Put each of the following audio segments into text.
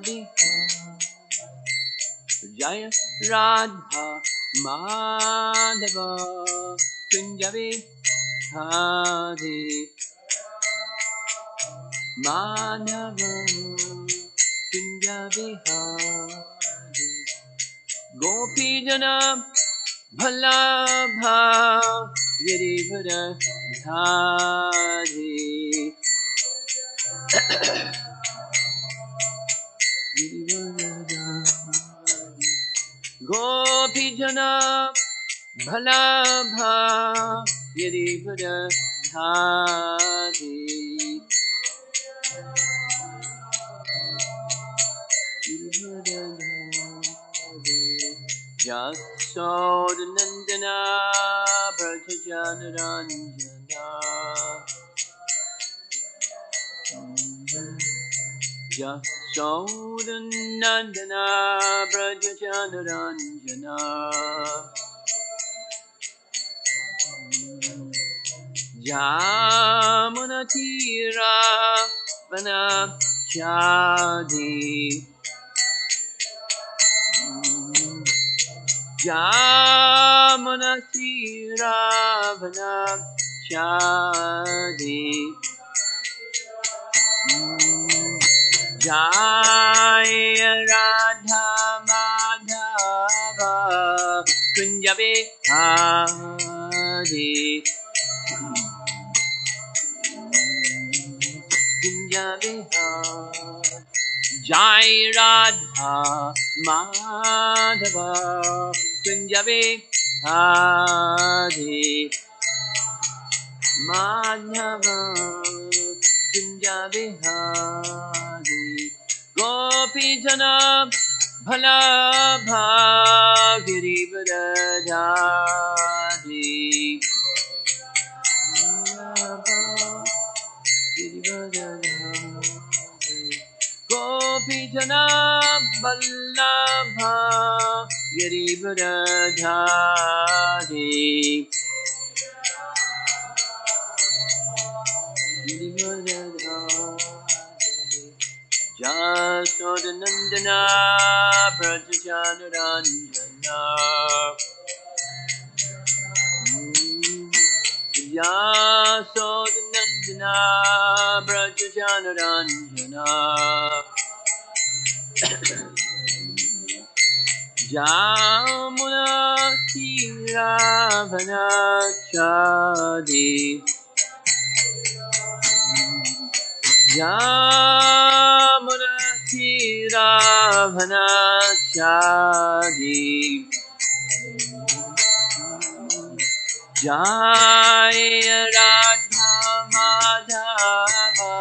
Bihari. Jaya Radha Madhava Kunja Bihari. Madhava Kunja Bihari. Gopi Jana Bhalabha Girivara Dhari. Gopi Jana Bhalabha Girivara Dhari. Jasodhanandana Brajajanaranja. Jasodhanandana Brajajanaranja. Jamunatira Vanachadi. Jamunatira Vanachadi. Jaya Radha Madhava Kunja Bihari. Kunja Bihari. Jai Radha Madhava Kunja Bihari. Madhava Kunja Bihari. Gopi Jana Bhalabha Girivara Dhari. Gopi Jana Bhalabha Girivara Dhari. Jasodhanandana Brajajanaranja. Jasodhanandana Brajajanaranja. Jamuna Tira Vanachadi. Jamuna Tira Vanachadi. Jaya Radha Madhava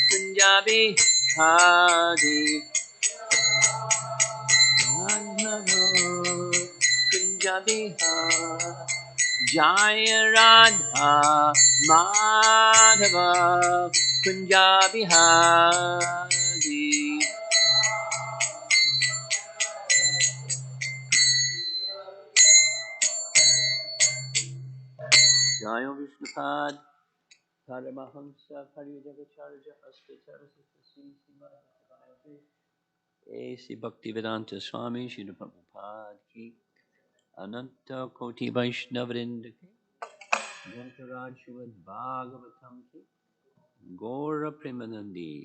Kunja Bihari. Madhava Kunja Bihari. Jaya Radha Madhava Kunja Bihari. Jaya Vishnupad Paramahamsa Pariyajagacharya Askacharya Sri Srimad Bhagavatam Sri Bhaktivedanta Swami Srila Prabhupada Ki Ananta Koti Vaishnavrinda Ki Grantaraj Srimad Bhagavatam Ki Gaura Premanandi.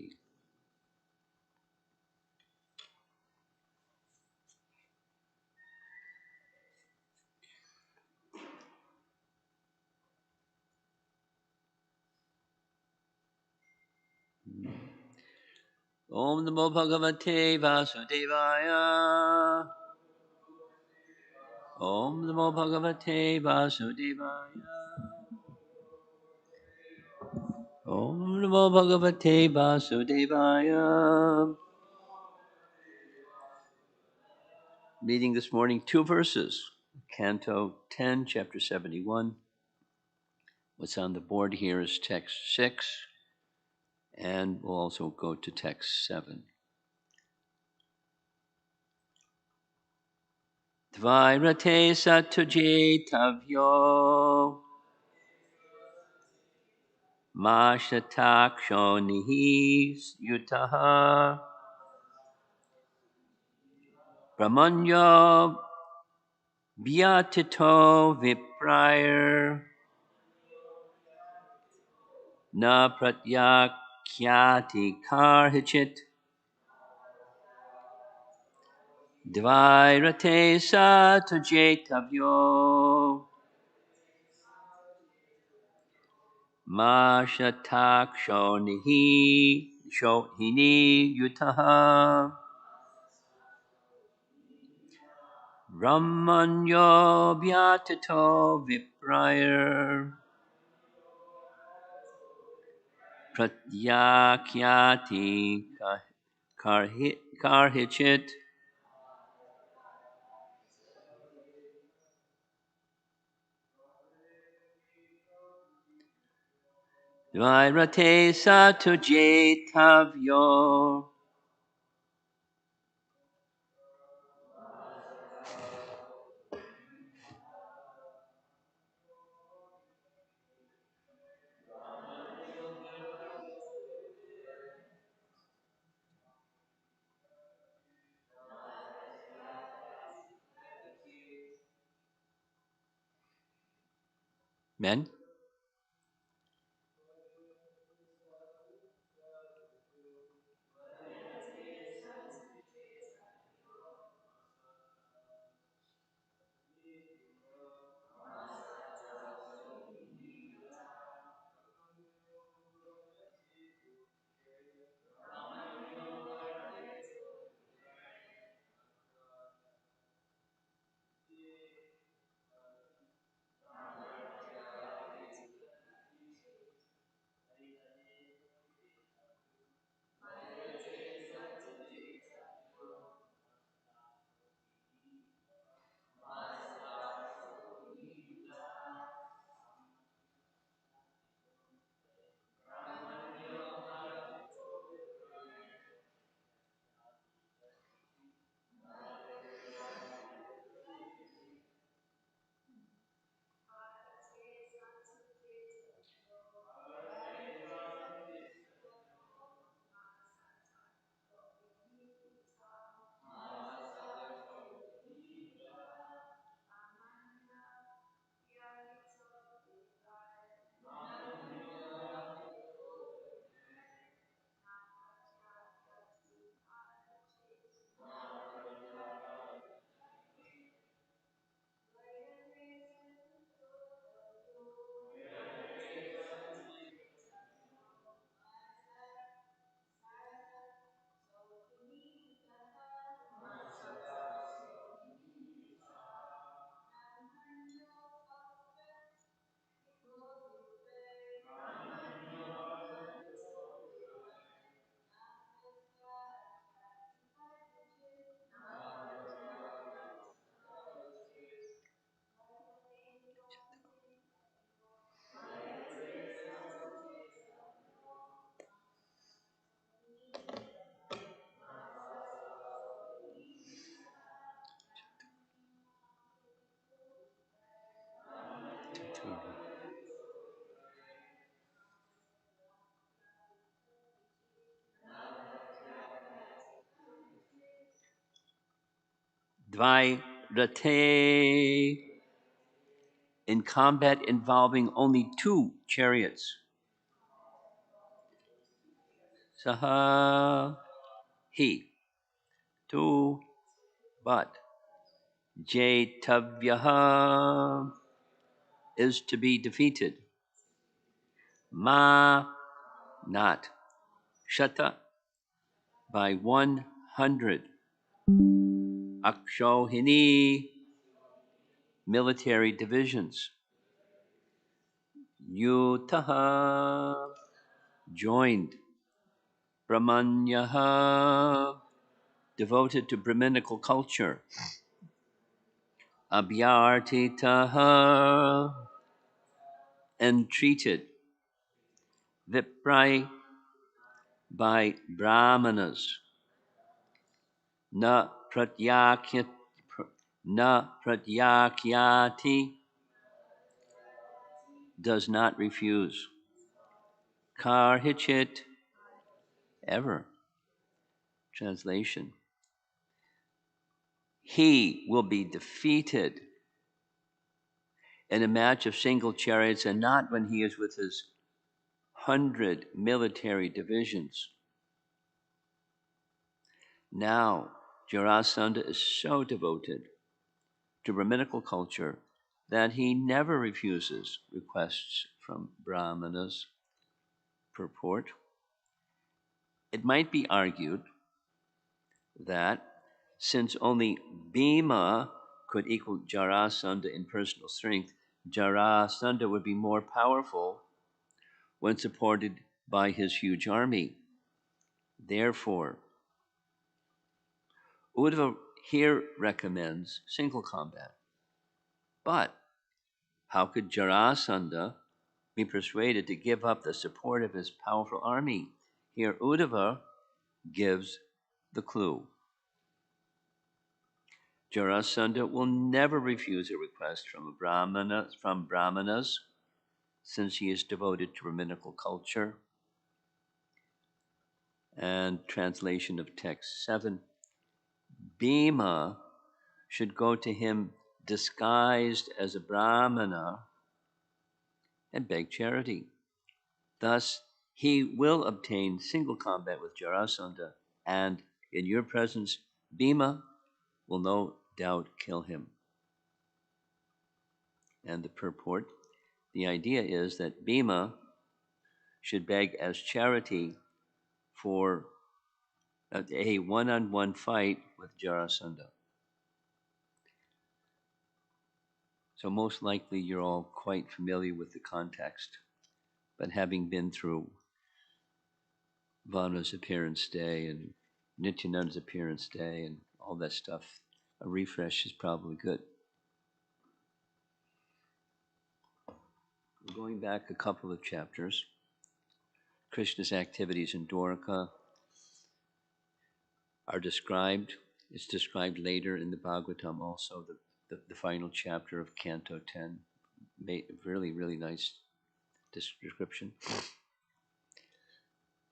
Om Namo Bhagavate Vasudevaya. Om Namo Bhagavate Vasudevaya. Om Namo Bhagavate Vasudevaya. Reading this morning 2 verses. Canto 10, chapter 71. What's on the board here is text 6. And we'll also go to text 7. Dvairate satuje tavyo mashataksho nihis yutaha Brahmanya Vyatito Viprayer Na Pratyakyati Karhichit Dvairate Satujetavyo Mashatakshonihi Shohini Yutaha Brahmanyo Vyatito Viprayer Pratyakyati Karhichit Dvairate Satujetavyo. Men? Dvairate, in combat involving only two chariots. Saha, he, two, but. Jetavyaha is to be defeated. Ma, not. Shata, by 100. Akshohini, military divisions. Yutaha, joined. Brahmanyaha, devoted to Brahminical culture. Abhyartitaha, entreated. Viprai, by Brahmanas. Na pratyakyati, does not refuse. Karhichit, ever. Translation. he will be defeated in a match of single chariots, and not when he is with his 100 military divisions. Now, Jarasandha is so devoted to Brahminical culture that he never refuses requests from Brahmanas. Purport. It might be argued that since only Bhima could equal Jarasandha in personal strength, Jarasandha would be more powerful when supported by his huge army. Therefore, Uddhava here recommends single combat. But how could Jarasandha be persuaded to give up the support of his powerful army? Here, Uddhava gives the clue. Jarasandha will never refuse a request from Brahmanas, since he is devoted to Brahminical culture. And translation of text 7. Bhima should go to him disguised as a Brahmana and beg charity. Thus, he will obtain single combat with Jarasandha, and in your presence, Bhima will no doubt kill him. And the purport, the idea is that Bhima should beg as charity for a one-on-one fight with Jarasandha. So most likely you're all quite familiar with the context, but having been through Vana's appearance day and Nityananda's appearance day and all that stuff, a refresh is probably good. Going back a couple of chapters, Krishna's activities in Dwarka are described. It's described later in the Bhagavatam also, the final chapter of Canto 10. Really, really nice description.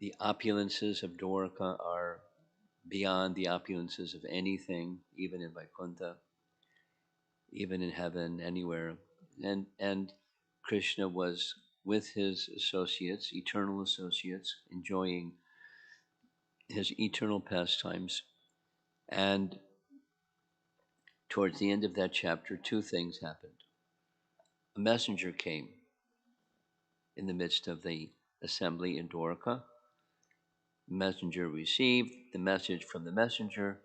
The opulences of Dwarka are beyond the opulences of anything, even in Vaikuntha, even in heaven, anywhere. And Krishna was with his associates, eternal associates, enjoying his eternal pastimes. And towards the end of that chapter, two things happened. A messenger came in the midst of the assembly in Dwarka. The messenger received the message from the messenger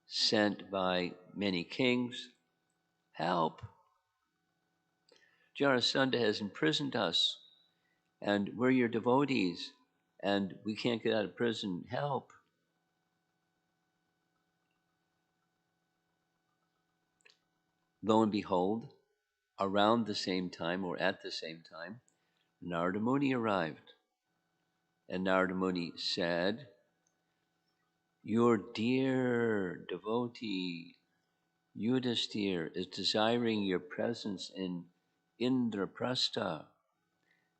sent by many kings. Help! Jarasandha has imprisoned us, and we're your devotees, and we can't get out of prison. Help! Lo and behold, around the same time, or at the same time, Narada Muni arrived. And Narada Muni said, your dear devotee, Yudhisthira, is desiring your presence in Indraprastha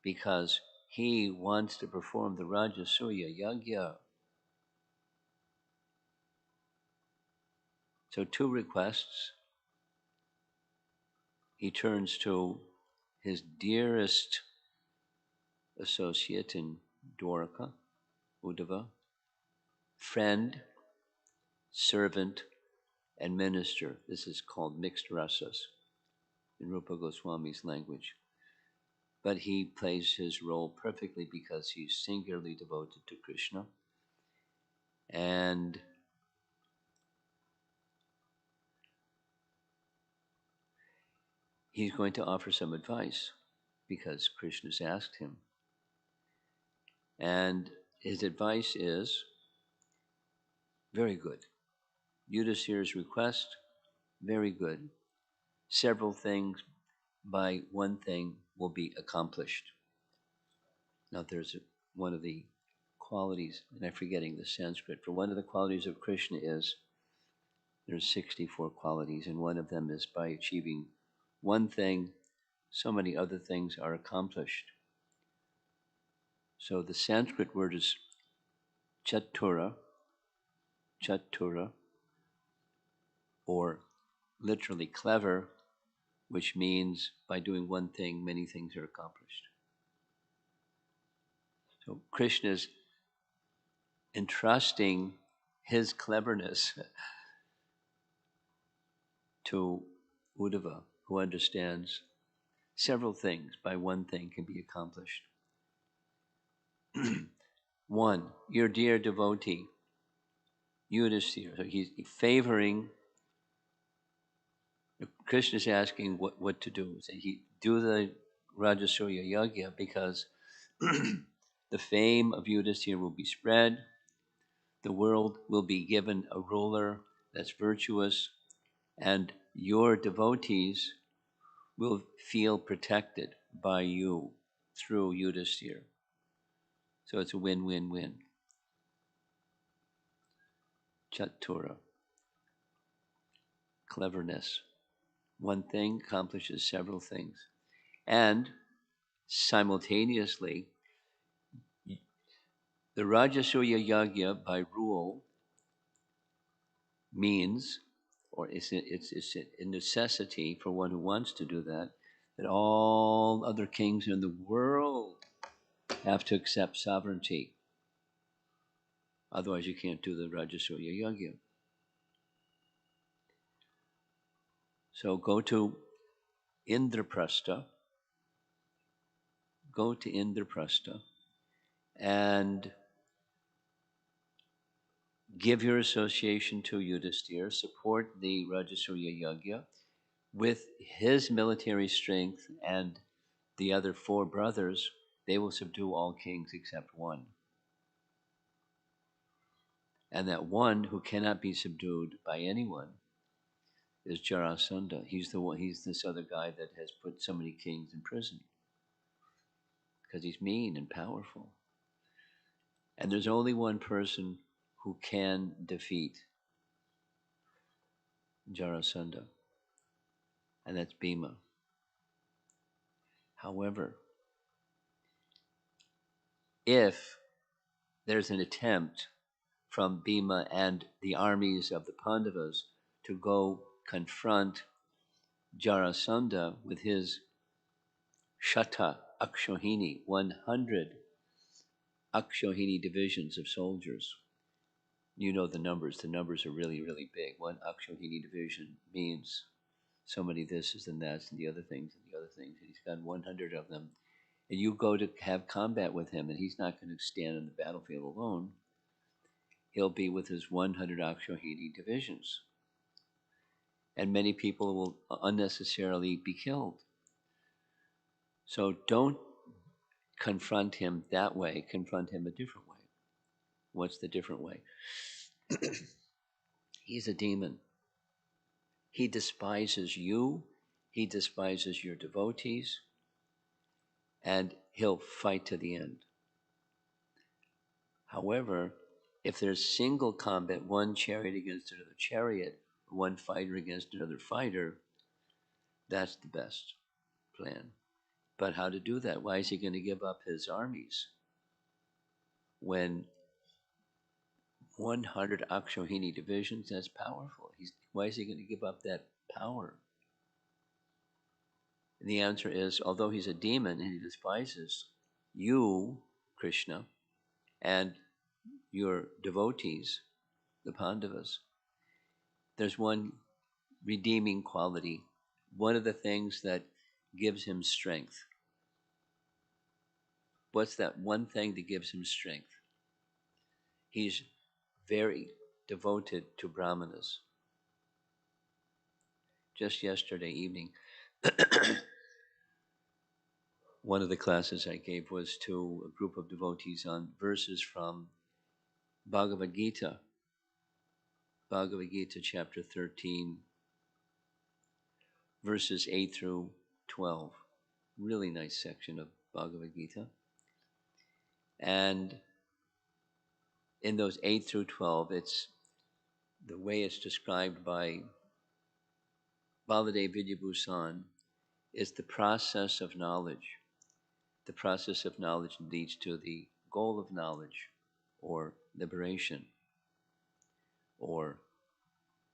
because he wants to perform the Rajasuya Yagya. So two requests. He turns to his dearest associate in Dwarka, Uddhava, friend, servant, and minister. This is called mixed rasas in Rupa Goswami's language. But he plays his role perfectly because he's singularly devoted to Krishna. And he's going to offer some advice because Krishna's asked him. And his advice is very good. Yudhisthira's request, very good. Several things by one thing will be accomplished. Now there's one of the qualities, and I'm forgetting the Sanskrit, for one of the qualities of Krishna is there's 64 qualities, and one of them is by achieving one thing, so many other things are accomplished. So the Sanskrit word is chatura, or literally clever, which means by doing one thing, many things are accomplished. So Krishna's entrusting his cleverness to Uddhava, who understands several things by one thing can be accomplished. One, your dear devotee, Yudhisthira. So he's favoring. Krishna is asking what to do. So he do the Rajasuya Yajna because the fame of Yudhisthira will be spread. The world will be given a ruler that's virtuous, and your devotees will feel protected by you through Yudhisthira. So it's a win-win-win. Chatura. Cleverness. One thing accomplishes several things. And simultaneously, the Rajasuya Yajna by rule means, or it's a necessity for one who wants to do that, that all other kings in the world have to accept sovereignty. Otherwise, you can't do the Rajasuya Yajna. So go to Indraprastha, and give your association to Yudhisthira, support the Rajasuya Yajna with his military strength and the other 4 brothers. They will subdue all kings except one. And that one who cannot be subdued by anyone is Jarasandha. He's this other guy that has put so many kings in prison because he's mean and powerful. And there's only one person who can defeat Jarasandha, and that's Bhima. However, if there's an attempt from Bhima and the armies of the Pandavas to go confront Jarasandha with his Shata Akshohini, 100 Akshohini divisions of soldiers. You know the numbers. The numbers are really, really big. One Akshohini division means so many this and that and the other things and the other things. And he's got 100 of them. And you go to have combat with him, and he's not going to stand on the battlefield alone. He'll be with his 100 Akshohini divisions. And many people will unnecessarily be killed. So don't confront him that way. Confront him a different way. What's the different way? He's a demon. He despises you. He despises your devotees. And he'll fight to the end. However, if there's single combat, one chariot against another chariot, one fighter against another fighter, that's the best plan. But how to do that? Why is he going to give up his armies when 100 Akshohini divisions? That's powerful. Why is he going to give up that power? And the answer is, although he's a demon and he despises you, Krishna, and your devotees, the Pandavas, there's one redeeming quality, one of the things that gives him strength. What's that one thing that gives him strength? He's very devoted to Brahmanas. Just yesterday evening, one of the classes I gave was to a group of devotees on verses from Bhagavad Gita chapter 13, verses 8 through 12. Really nice section of Bhagavad Gita. And in those 8 through 12, it's the way it's described by Baladev Vidyabhusan is the process of knowledge. The process of knowledge leads to the goal of knowledge, or liberation, or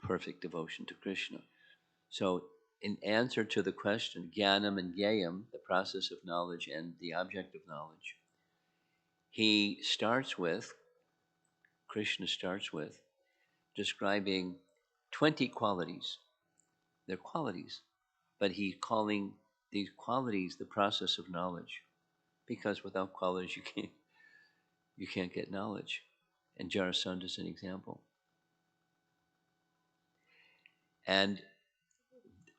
perfect devotion to Krishna. So, in answer to the question, Jnanam and Gyayam, the process of knowledge and the object of knowledge, Krishna starts with describing 20 qualities. They're qualities, but he's calling these qualities the process of knowledge, because without qualities you can't get knowledge. And Jarasandha is an example. And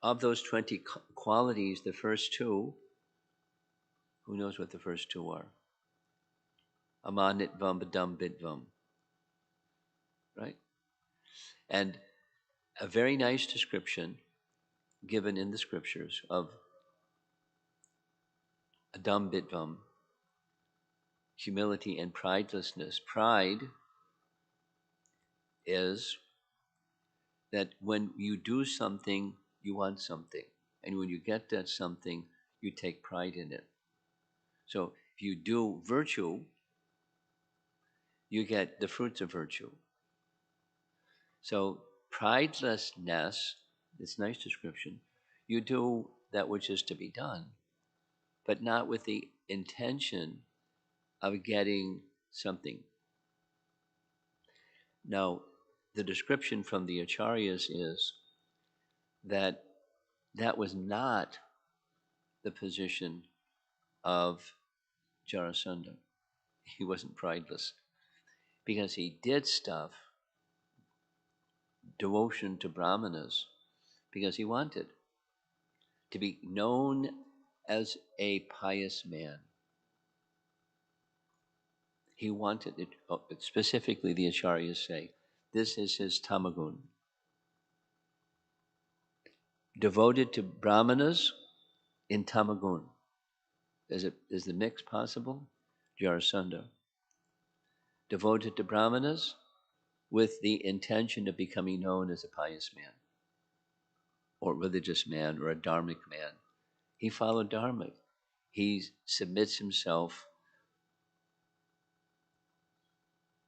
of those 20 qualities, the first two, who knows what the first two are? Amanitvam Badambitvam, right? And a very nice description given in the scriptures of Adambitvam, humility and pridelessness. Pride is that when you do something, you want something. And when you get that something, you take pride in it. So if you do virtue, you get the fruits of virtue. So pridelessness, it's a nice description. You do that which is to be done, but not with the intention of getting something. Now, the description from the acharyas is that that was not the position of Jarasandha. He wasn't prideless because he did stuff, devotion to brahmanas, because he wanted to be known as a pious man. He wanted it, specifically the acharyas say, this is his tamagun. Devoted to brahmanas in tamagun. Is the mix possible? Jarasandha. Devoted to brahmanas with the intention of becoming known as a pious man, or religious man, or a dharmic man. He followed dharmic. He submits himself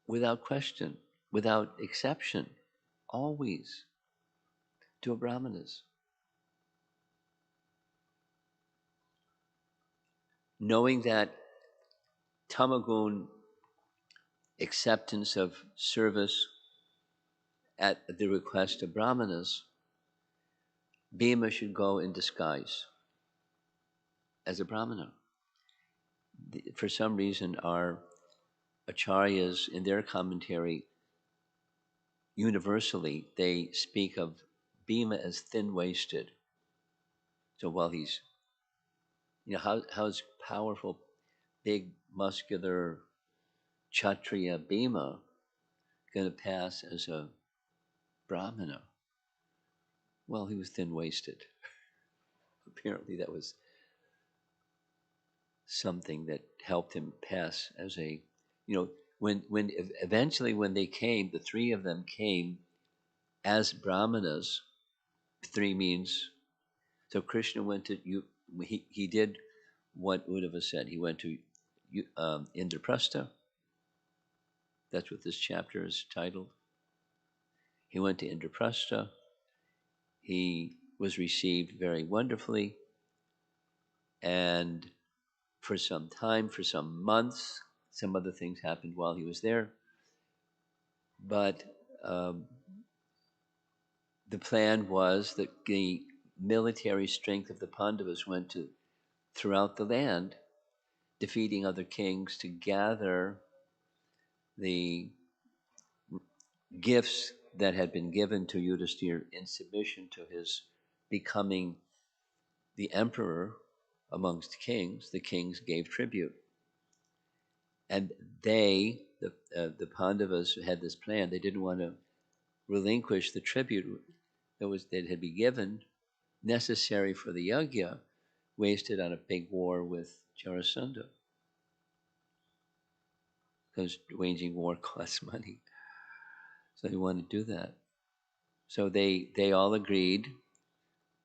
without question, without exception, always to a brahmanas. Knowing that tamagun, acceptance of service at the request of brahmanas, Bhima should go in disguise as a brahmana. For some reason, our acharyas in their commentary, universally, they speak of Bhima as thin-waisted. So while he's, how's powerful, big, muscular Kshatriya Bhima going to pass as a brahmana? Well, he was thin-waisted. Apparently that was something that helped him pass as a, when eventually when they came, the three of them came as brahmanas. Three means, so Krishna went to he did what Uddhava said. He went to Indraprastha. That's what this chapter is titled. He went to Indraprastha. He was received very wonderfully, and for some time, for some months, some other things happened while he was there. But the plan was that the military strength of the Pandavas went to throughout the land, defeating other kings to gather the gifts that had been given to Yudhisthira in submission to his becoming the emperor amongst kings. The kings gave tribute. And the Pandavas had this plan. They didn't want to relinquish the tribute that had been given, necessary for the yajna, wasted on a big war with Jarasandha. Because waging war costs money. So they wanted to do that. So they all agreed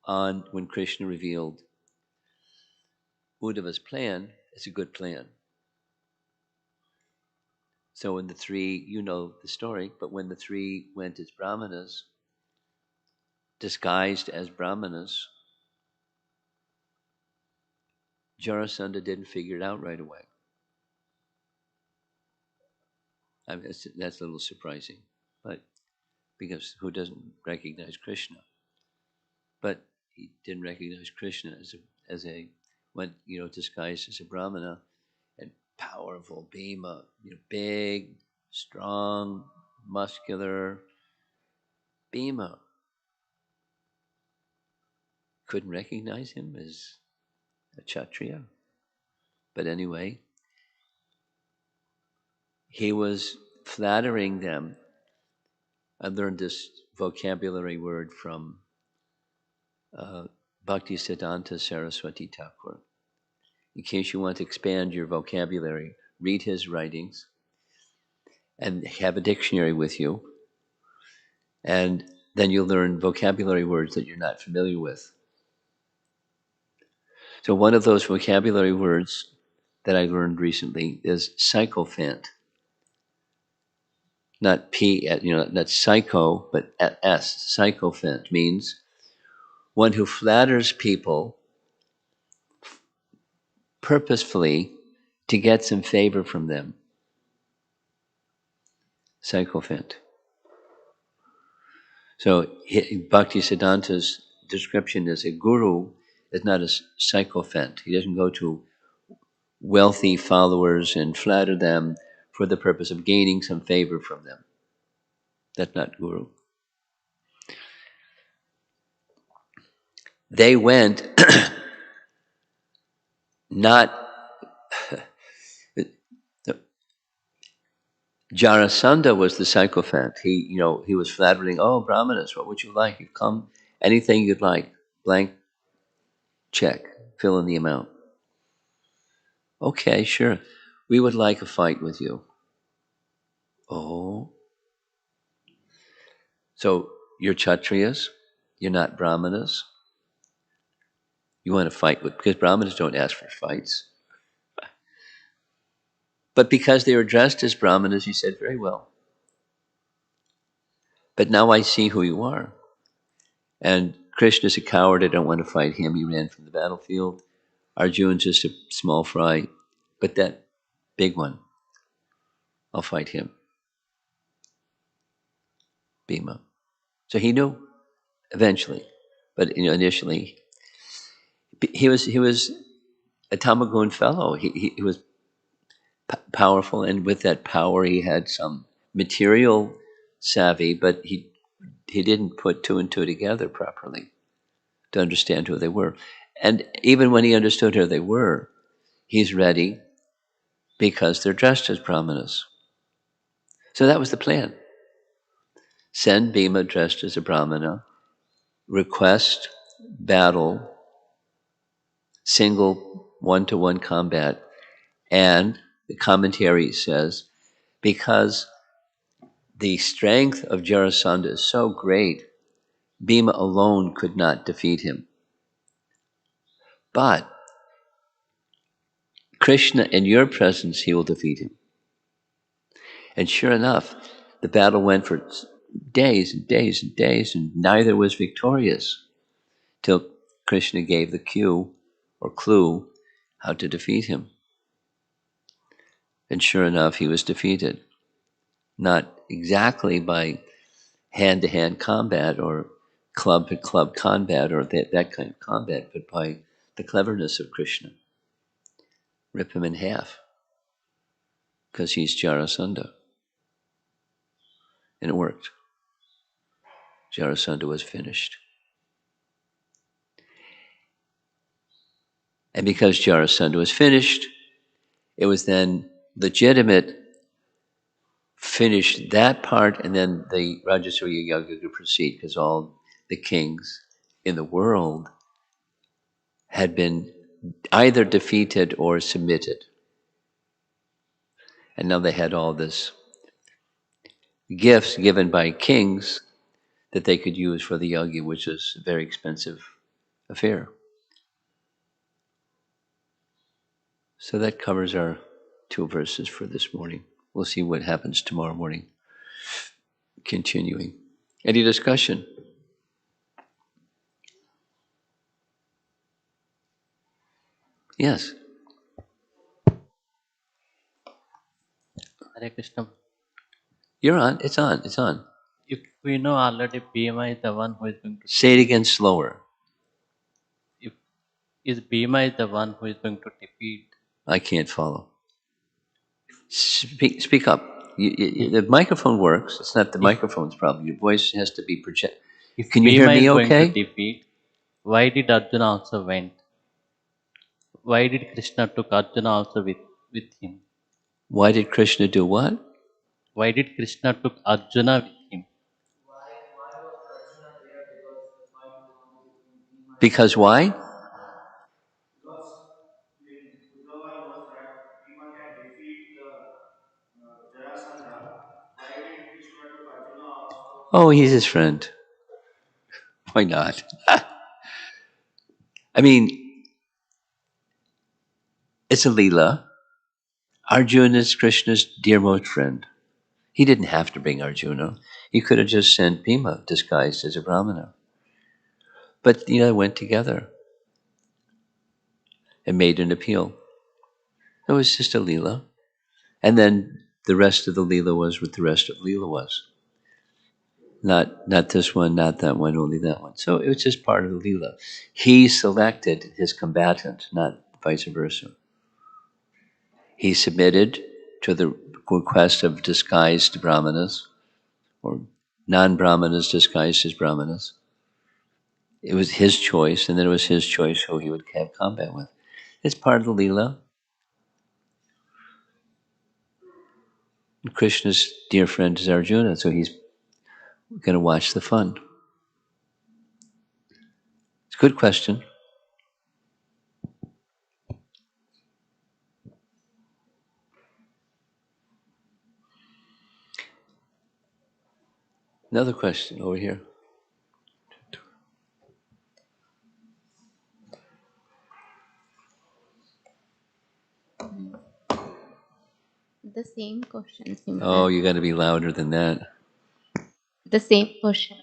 on, when Krishna revealed Uddhava's plan, it's a good plan. So when the three, you know the story, but when the three went as brahmanas, disguised as brahmanas, Jarasandha didn't figure it out right away. I mean, that's a little surprising, but because who doesn't recognize Krishna? But he didn't recognize Krishna as a when disguised as a brahmana, and powerful Bhima, big, strong, muscular Bhima. Couldn't recognize him as a Kshatriya. But anyway, he was flattering them. I learned this vocabulary word from Bhaktisiddhanta Saraswati Thakur. In case you want to expand your vocabulary, read his writings and have a dictionary with you. And then you'll learn vocabulary words that you're not familiar with. So one of those vocabulary words that I learned recently is sycophant. Not P, not psycho, but S. Sycophant means one who flatters people purposefully to get some favor from them. Sycophant. So Bhaktisiddhanta's description as a guru is not a sycophant. He doesn't go to wealthy followers and flatter them for the purpose of gaining some favor from them. That's not guru. They went not Jarasandha was the sycophant. He was flattering, "Oh, Brahmanas, what would you like? You come, anything you'd like, blank check, fill in the amount." "Okay, sure. We would like a fight with you." "Oh. So you're Kshatriyas? You're not Brahmanas? You want to fight with..." Because Brahmanas don't ask for fights. But because they were dressed as Brahmanas, he said, "Very well. But now I see who you are." And Krishna's a coward. I don't want to fight him. He ran from the battlefield. Arjuna's just a small fry. But that big one, I'll fight him. Bhima. So he knew eventually. But initially, he was a Tamagun fellow. He was powerful, and with that power, he had some material savvy, but he didn't put two and two together properly to understand who they were. And even when he understood who they were, he's ready because they're dressed as brahmanas. So that was the plan. Send Bhima dressed as a brahmana, request battle, single one-to-one combat, and the commentary says, because the strength of Jarasandha is so great, Bhima alone could not defeat him. But Krishna, in your presence, he will defeat him. And sure enough, the battle went for days and days and days, and neither was victorious till Krishna gave the cue or clue how to defeat him. And sure enough, he was defeated. Not exactly by hand-to-hand combat or club-to-club combat or that kind of combat, but by the cleverness of Krishna. Rip him in half, because he's Jarasandha. And it worked. Jarasandha was finished. And because Jarasandha was finished, it was then legitimate, finish that part, and then the Rajasuya Yagya could proceed, because all the kings in the world had been either defeated or submitted. And now they had all this gifts given by kings that they could use for the yagya, which is a very expensive affair. So that covers our 2 verses for this morning. We'll see what happens tomorrow morning. Continuing. Any discussion? Yes. Hare Krishna. You're on. It's on. It's on. If we know already Bhima is the one who is going to Say it again slower. if is Bhima is the one who is going to defeat. I can't follow. Speak up. The microphone works. It's not the If microphone's problem. Your voice has to be projected. if Can you hear Bhima is me going to okay? defeat, why did Arjuna also went? Why did Krishna took Arjuna also with him? Why did Krishna do what? Why did Krishna took Arjuna with him? Because why? Oh, he's his friend. Why not? I mean, it's a Leela. Arjuna is Krishna's dearmost friend. He didn't have to bring Arjuna. He could have just sent Bhima disguised as a Brahmana. But, they went together and made an appeal. It was just a Leela. And then the rest of the Leela was what the rest of Leela was. Not this one, not that one, only that one. So it was just part of the Leela. He selected his combatant, not vice versa. He submitted to the request of disguised Brahmanas, or non-Brahmanas disguised as Brahmanas. It was his choice, and then it was his choice who he would have combat with. It's part of the Leela. Krishna's dear friend is Arjuna, so he's going to watch the fun. It's a good question. Another question over here. The same question, similar. Oh, you got to be louder than that. The same question.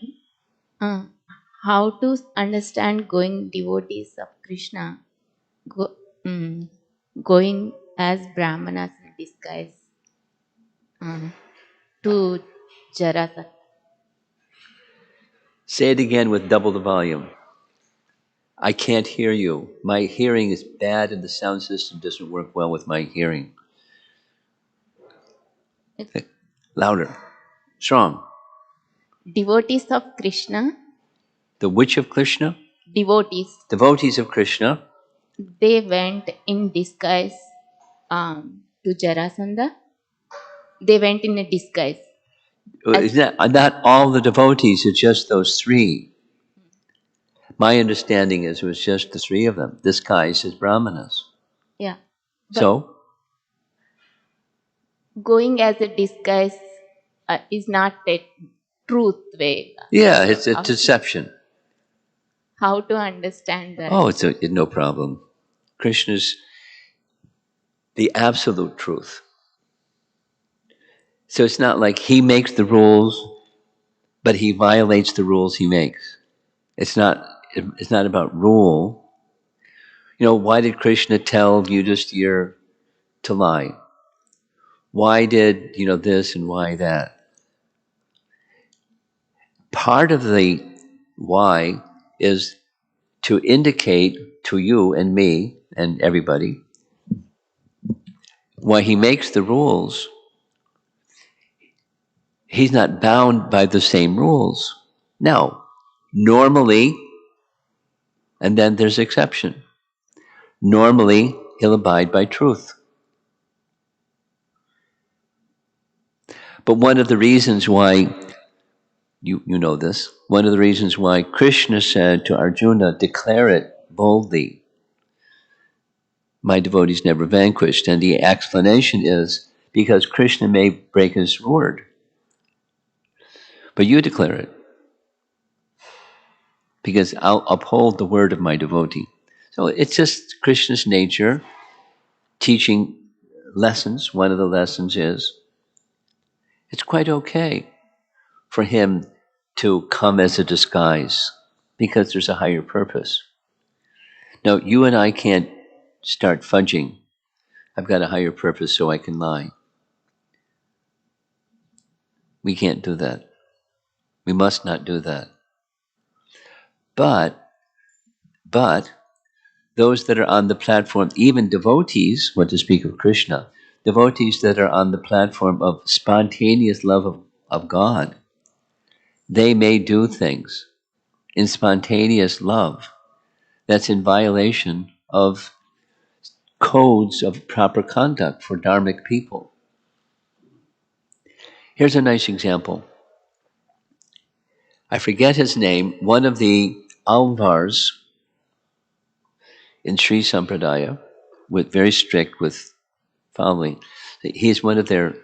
How to understand going devotees of Krishna, go, going as Brahmanas in disguise to Jarasandha? Say it again with double the volume. I can't hear you. My hearing is bad, and the sound system doesn't work well with my hearing. Louder. Strong. Devotees of Krishna. The which of Krishna? Devotees. Devotees of Krishna. They went in disguise to Jarasandha. They went in a disguise. Not all the devotees, it's just those three. My understanding is it was just the three of them, disguised as Brahmanas. Yeah. So? Going as a disguise is not a truth way. Yeah, it's a deception. How to understand that? Oh, it's no problem. Krishna's the absolute truth. So it's not like he makes the rules, but he violates the rules he makes. It's not about rule. Why did Krishna tell Yudhisthira to lie? Why did, this and why that? Part of the why is to indicate to you and me and everybody why he makes the rules. He's not bound by the same rules. Now, normally, and then there's exception. Normally, he'll abide by truth. But one of the reasons why, you know this, one of the reasons why Krishna said to Arjuna, declare it boldly, my devotees never vanquished. And the explanation is because Krishna may break his word, but you declare it. Because I'll uphold the word of my devotee. So it's just Krishna's nature teaching lessons. One of the lessons is it's quite okay for him to come as a disguise because there's a higher purpose. Now, you and I can't start fudging. I've got a higher purpose so I can lie. We can't do that. We must not do that. But those that are on the platform, even devotees, what to speak of Krishna, devotees that are on the platform of spontaneous love of God, they may do things in spontaneous love that's in violation of codes of proper conduct for dharmic people. Here's a nice example. I forget his name, one of the Alvars in Sri Sampradaya, with very strict with following. He's one of their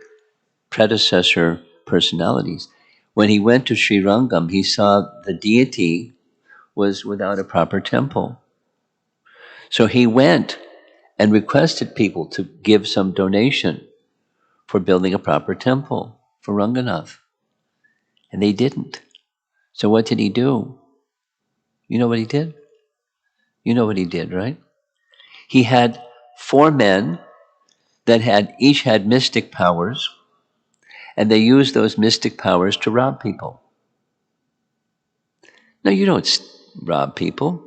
predecessor personalities. When he went to Sri Rangam, he saw the deity was without a proper temple. So he went and requested people to give some donation for building a proper temple for Ranganath. And they didn't. So what did he do? You know what he did? You know what he did, right? He had 4 men that each had mystic powers, and they used those mystic powers to rob people. Now, you don't rob people,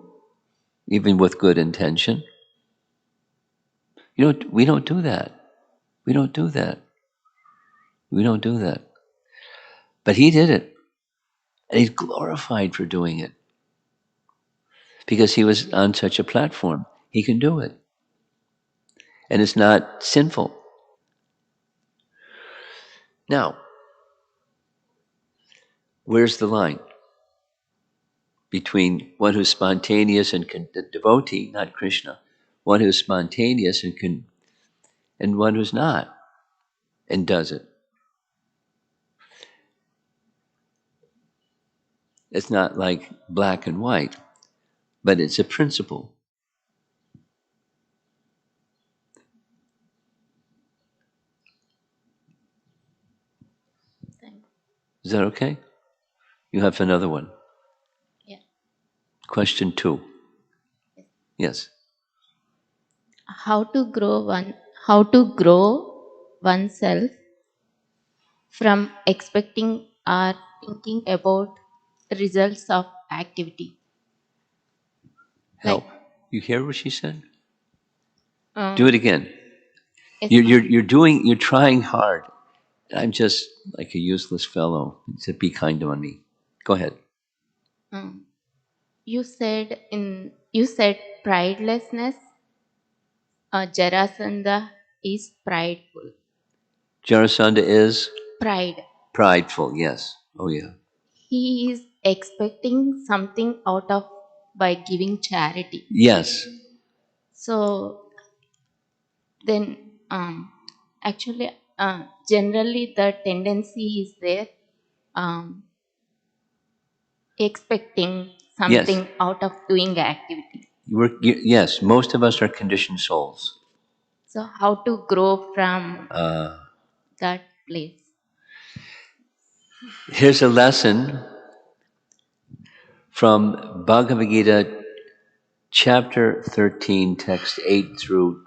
even with good intention. We don't do that. We don't do that. We don't do that. But he did it. And he's glorified for doing it. Because he was on such a platform. He can do it. And it's not sinful. Now, where's the line between one who's spontaneous and the devotee, not Krishna, one who's spontaneous and one who's not and does it? It's not like black and white, but it's a principle. Is that okay? You have another one. Yeah. Question 2. Yes. How to grow oneself from expecting or thinking about results of activity. Help. You hear what she said? Like, Do it again. yes, You're trying hard. I'm just like a useless fellow. So be kind on me. Go ahead. you said pridelessness. Jarasandha is prideful. Jarasandha is Pride. prideful, yes. Oh yeah. He is expecting something out of by giving charity. Yes. So then, actually, generally the tendency is there, expecting something out of doing activity. Yes, most of us are conditioned souls. So how to grow from that place? Here's a lesson from Bhagavad Gita, chapter 13, text 8 through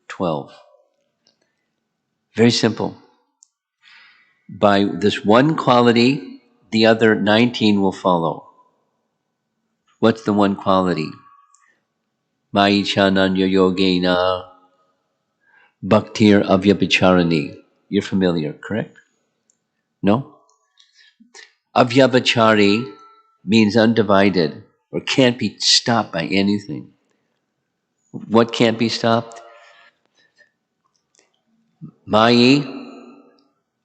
12. Very simple. By this one quality, the other 19 will follow. What's the one quality? Maichananya yogena bhaktir avyabhicharani. You're familiar, correct? No? Avyabhichari means undivided or can't be stopped by anything. What can't be stopped? Mayi,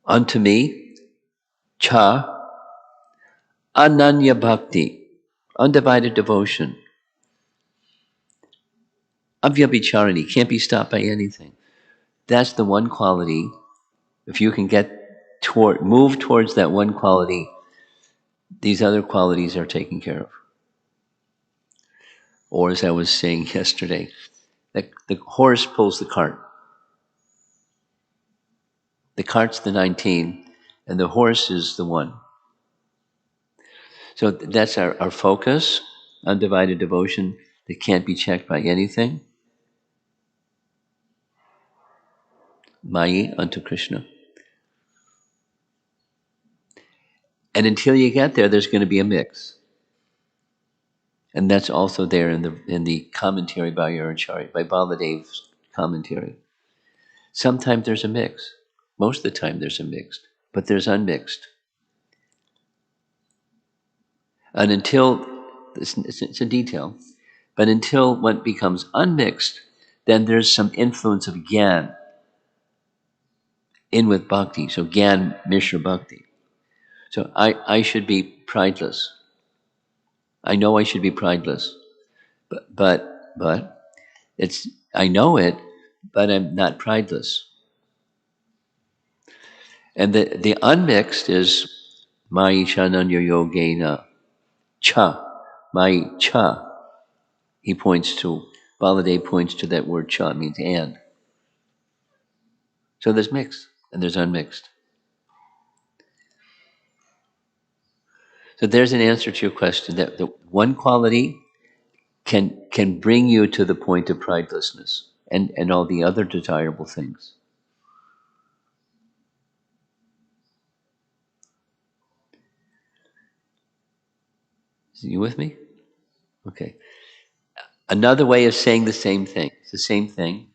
unto me, cha, ananya bhakti, undivided devotion. Avyabhicharani, can't be stopped by anything. That's the one quality. If you can move towards that one quality, these other qualities are taken care of. Or as I was saying yesterday, the horse pulls the cart. The cart's the 19, and the horse is the 1. So that's our focus, undivided devotion that can't be checked by anything. Mayi unto Krishna. And until you get there, there's going to be a mix. And that's also there in the commentary by Yaracharya, by Baladev's commentary. Sometimes there's a mix. Most of the time there's a mix, but there's unmixed. And until, it's a detail, but until one becomes unmixed, then there's some influence of Gyan in with Bhakti. So Gyan, Mishra Bhakti. So I should be prideless. I know I should be prideless. But it's, I know it, but I'm not prideless. And the unmixed is Mai Chananya Yogena Cha. Mai Cha. He points to, Baladev points to that word Cha, means and. So there's mixed and there's unmixed. So there's an answer to your question, that the one quality can bring you to the point of pridelessness and all the other desirable things. Are you with me? Okay. Another way of saying the same thing. It's the same thing.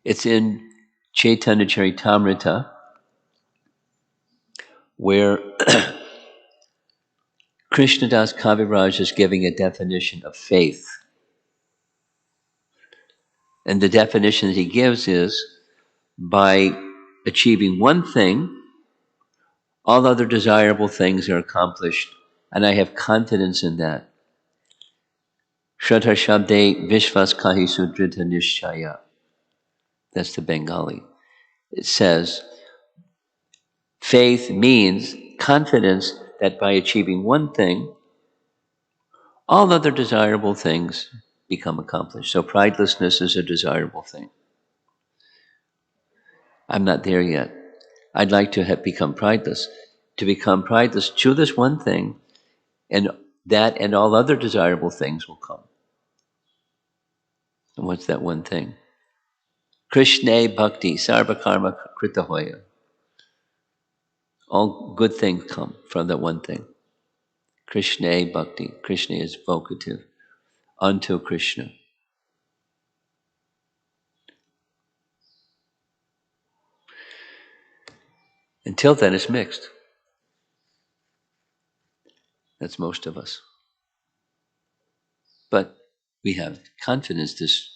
It's in Chaitanya Charitamrita, where Krishnadas Kaviraj is giving a definition of faith. And the definition that he gives is, by achieving one thing, all other desirable things are accomplished, and I have confidence in that. Shraddha Shabde Vishvas Kahi Sudrita Nishchaya. That's the Bengali. It says, faith means confidence that by achieving one thing, all other desirable things become accomplished. So pridelessness is a desirable thing. I'm not there yet. I'd like to have become prideless. To become prideless, do this one thing, and that and all other desirable things will come. And what's that one thing? Krishna bhakti, sarva karma kritahoya. All good things come from that one thing. Krishna bhakti. Krishna is vocative. Unto Krishna. Until then, it's mixed. That's most of us. But we have confidence this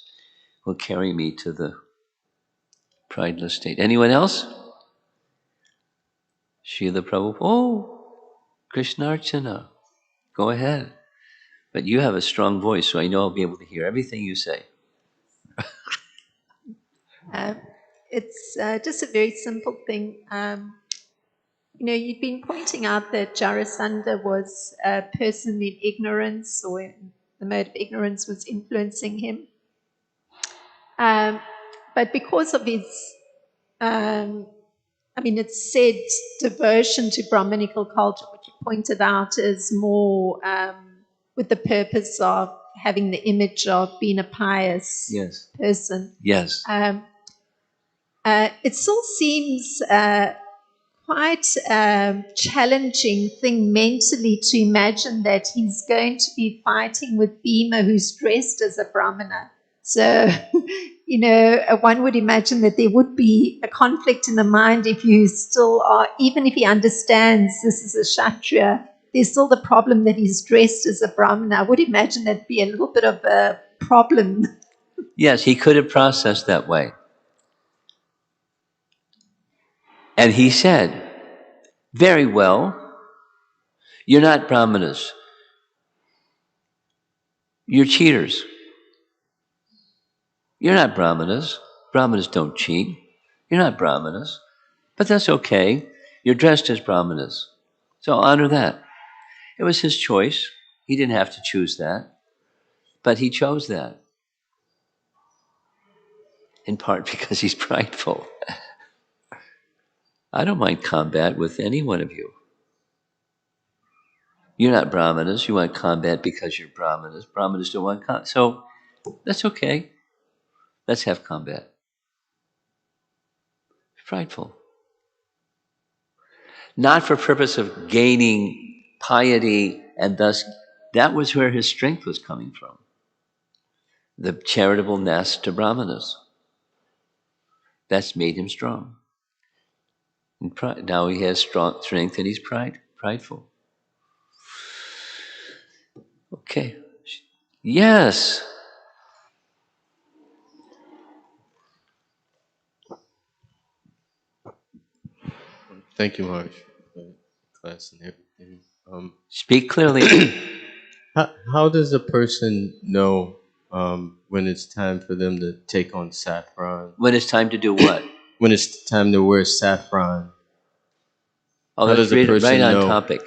will carry me to the prideless state. Anyone else? Srila Prabhupada. Oh, Krishnarchana. Go ahead. But you have a strong voice, so I know I'll be able to hear everything you say. It's just a very simple thing. You've been pointing out that Jarasandha was a person in ignorance, or the mode of ignorance was influencing him. But because of his, it's said devotion to Brahminical culture, which you pointed out, is more with the purpose of having the image of being a pious person. Yes. It still seems quite a challenging thing mentally to imagine that he's going to be fighting with Bhima, who's dressed as a Brahmana. So, one would imagine that there would be a conflict in the mind if you still are, even if he understands this is a Kshatriya, there's still the problem that he's dressed as a Brahmana. I would imagine that'd be a little bit of a problem. Yes, he could have processed that way. And he said, very well, you're not Brahmanas. You're cheaters. You're not Brahmanas. Brahmanas don't cheat. You're not Brahmanas. But that's okay. You're dressed as Brahmanas. So honor that. It was his choice. He didn't have to choose that. But he chose that. In part because he's prideful. I don't mind combat with any one of you. You're not Brahmanas. You want combat because you're Brahmanas. Brahmanas don't want combat. So that's okay. Let's have combat. Prideful. Not for purpose of gaining piety, and thus that was where his strength was coming from. The charitableness to brahmanas. That's made him strong. And now he has strong strength and he's prideful. Okay. Yes. Thank you, Maharaj, for the class and everything. Speak clearly. How does a person know when it's time for them to take on saffron? When it's time to do what? When it's time to wear saffron? Oh, How that's does a person right on know? topic.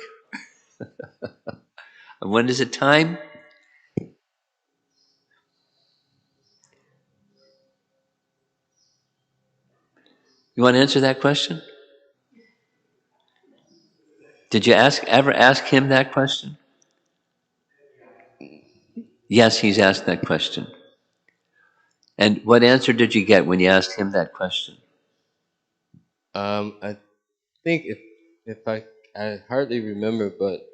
When is it time? You want to answer that question? Did you ever ask him that question? Yes, he's asked that question. And what answer did you get when you asked him that question? I think if I hardly remember, but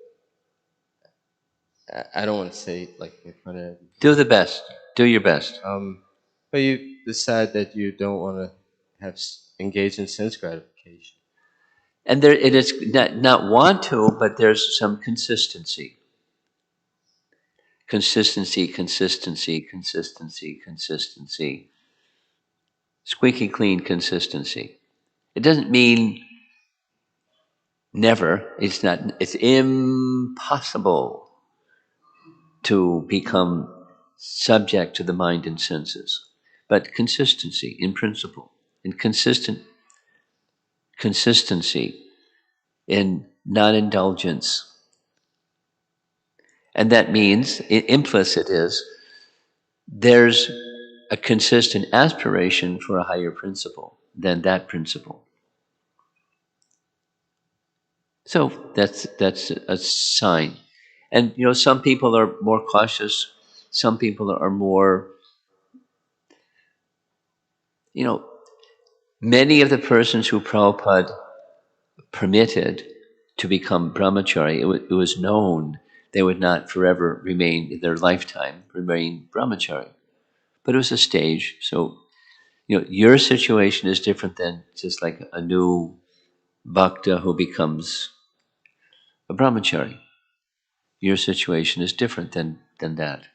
I don't want to say it like in front of everybody. Do the best. Do your best. But you decide that you don't want to have engage in sense gratification. And there, it is not want to, but there's some consistency. Consistency, consistency, consistency, consistency. Squeaky clean consistency. It doesn't mean never. It's not. It's impossible to become subject to the mind and senses. But consistency in principle, and consistency in non-indulgence. And that means, implicit is, there's a consistent aspiration for a higher principle than that principle. So that's a sign. And some people are more cautious, some people are more, many of the persons who Prabhupada permitted to become brahmachari, it was known they would not forever remain, in their lifetime, remain brahmachari. But it was a stage. So, your situation is different than just like a new bhakta who becomes a brahmachari. Your situation is different than that.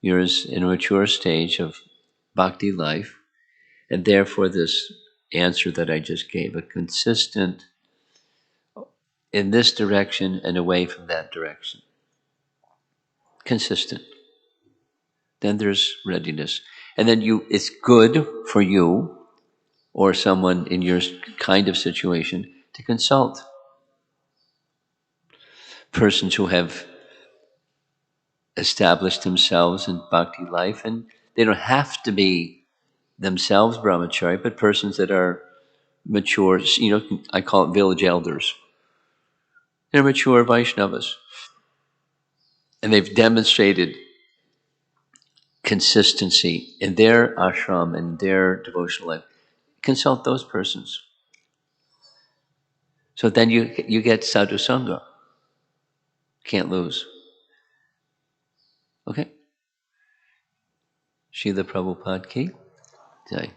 You're in a mature stage of bhakti life, and therefore this answer that I just gave, a consistent in this direction and away from that direction. Consistent. Then there's readiness. And then it's good for you or someone in your kind of situation to consult persons who have established themselves in bhakti life, and they don't have to be themselves brahmachari, but persons that are mature, I call it village elders. They're mature Vaishnavas. And they've demonstrated consistency in their ashram and their devotional life. Consult those persons. So then you get sadhu sangha. Can't lose. Okay? Srila Prabhupada ki jai.